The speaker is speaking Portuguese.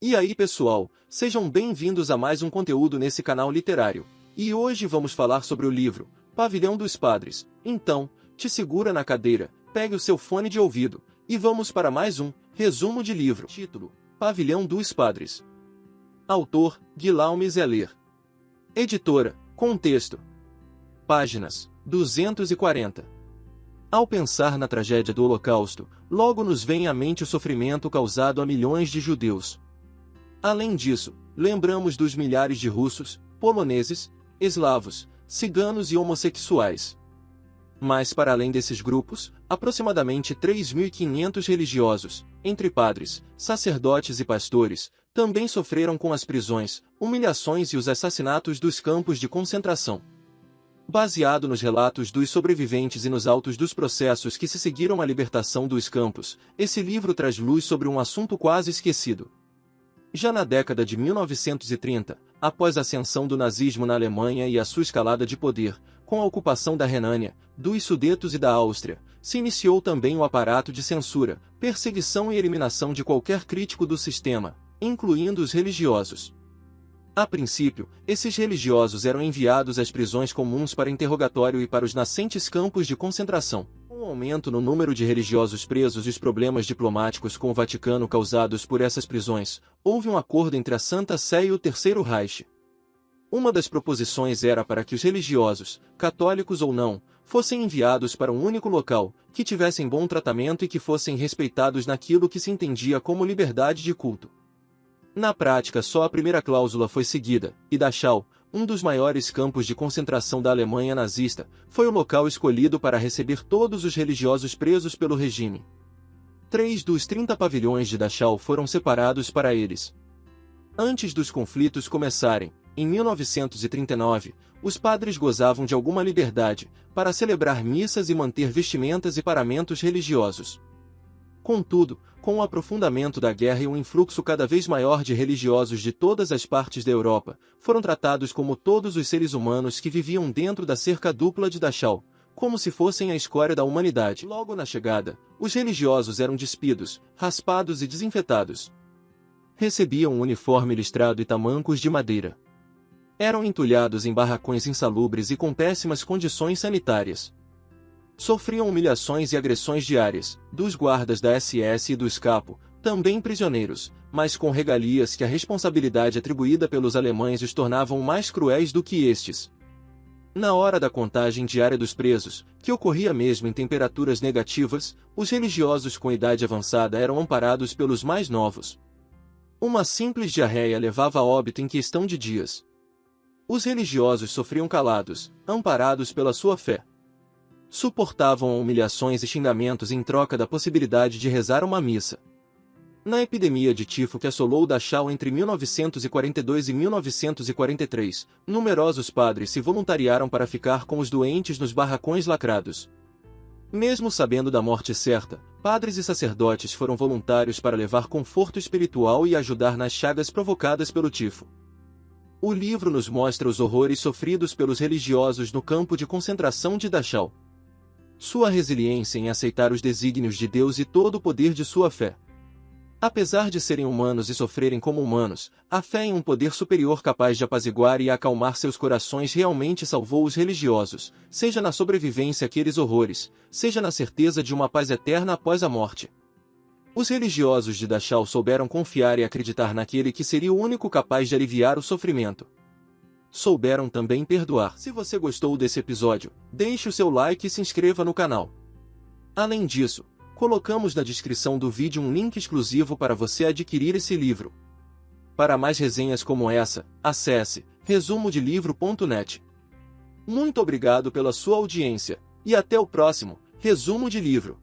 E aí pessoal, sejam bem-vindos a mais um conteúdo nesse canal literário. E hoje vamos falar sobre o livro Pavilhão dos Padres. Então, te segura na cadeira, pegue o seu fone de ouvido, e vamos para mais um resumo de livro. Título: Pavilhão dos Padres. Autor: Guillaume Zeller. Editora: Contexto. Páginas: 240. Ao pensar na tragédia do Holocausto, logo nos vem à mente o sofrimento causado a milhões de judeus. Além disso, lembramos dos milhares de russos, poloneses, eslavos, ciganos e homossexuais. Mas para além desses grupos, aproximadamente 3.500 religiosos, entre padres, sacerdotes e pastores, também sofreram com as prisões, humilhações e os assassinatos dos campos de concentração. Baseado nos relatos dos sobreviventes e nos autos dos processos que se seguiram à libertação dos campos, esse livro traz luz sobre um assunto quase esquecido. Já na década de 1930, após a ascensão do nazismo na Alemanha e a sua escalada de poder, com a ocupação da Renânia, dos Sudetos e da Áustria, se iniciou também o aparato de censura, perseguição e eliminação de qualquer crítico do sistema, incluindo os religiosos. A princípio, esses religiosos eram enviados às prisões comuns para interrogatório e para os nascentes campos de concentração. Com o aumento no número de religiosos presos e os problemas diplomáticos com o Vaticano causados por essas prisões, houve um acordo entre a Santa Sé e o Terceiro Reich. Uma das proposições era para que os religiosos, católicos ou não, fossem enviados para um único local, que tivessem bom tratamento e que fossem respeitados naquilo que se entendia como liberdade de culto. Na prática, só a primeira cláusula foi seguida, e Dachau, um dos maiores campos de concentração da Alemanha nazista, foi o local escolhido para receber todos os religiosos presos pelo regime. 3 dos 30 pavilhões de Dachau foram separados para eles. Antes dos conflitos começarem, em 1939, os padres gozavam de alguma liberdade, para celebrar missas e manter vestimentas e paramentos religiosos. Contudo, com o aprofundamento da guerra e um influxo cada vez maior de religiosos de todas as partes da Europa, foram tratados como todos os seres humanos que viviam dentro da cerca dupla de Dachau, como se fossem a escória da humanidade. Logo na chegada, os religiosos eram despidos, raspados e desinfetados. Recebiam um uniforme listrado e tamancos de madeira. Eram entulhados em barracões insalubres e com péssimas condições sanitárias. Sofriam humilhações e agressões diárias, dos guardas da SS e do Escapo, também prisioneiros, mas com regalias que a responsabilidade atribuída pelos alemães os tornavam mais cruéis do que estes. Na hora da contagem diária dos presos, que ocorria mesmo em temperaturas negativas, os religiosos com idade avançada eram amparados pelos mais novos. Uma simples diarreia levava a óbito em questão de dias. Os religiosos sofriam calados, amparados pela sua fé. Suportavam humilhações e xingamentos em troca da possibilidade de rezar uma missa. Na epidemia de tifo que assolou Dachau entre 1942 e 1943, numerosos padres se voluntariaram para ficar com os doentes nos barracões lacrados. Mesmo sabendo da morte certa, padres e sacerdotes foram voluntários para levar conforto espiritual e ajudar nas chagas provocadas pelo tifo. O livro nos mostra os horrores sofridos pelos religiosos no campo de concentração de Dachau. Sua resiliência em aceitar os desígnios de Deus e todo o poder de sua fé. Apesar de serem humanos e sofrerem como humanos, a fé em um poder superior capaz de apaziguar e acalmar seus corações realmente salvou os religiosos, seja na sobrevivência àqueles horrores, seja na certeza de uma paz eterna após a morte. Os religiosos de Dachau souberam confiar e acreditar naquele que seria o único capaz de aliviar o sofrimento. Souberam também perdoar. Se você gostou desse episódio, deixe o seu like e se inscreva no canal. Além disso, colocamos na descrição do vídeo um link exclusivo para você adquirir esse livro. Para mais resenhas como essa, acesse resumodelivro.net. Muito obrigado pela sua audiência, e até o próximo Resumo de Livro.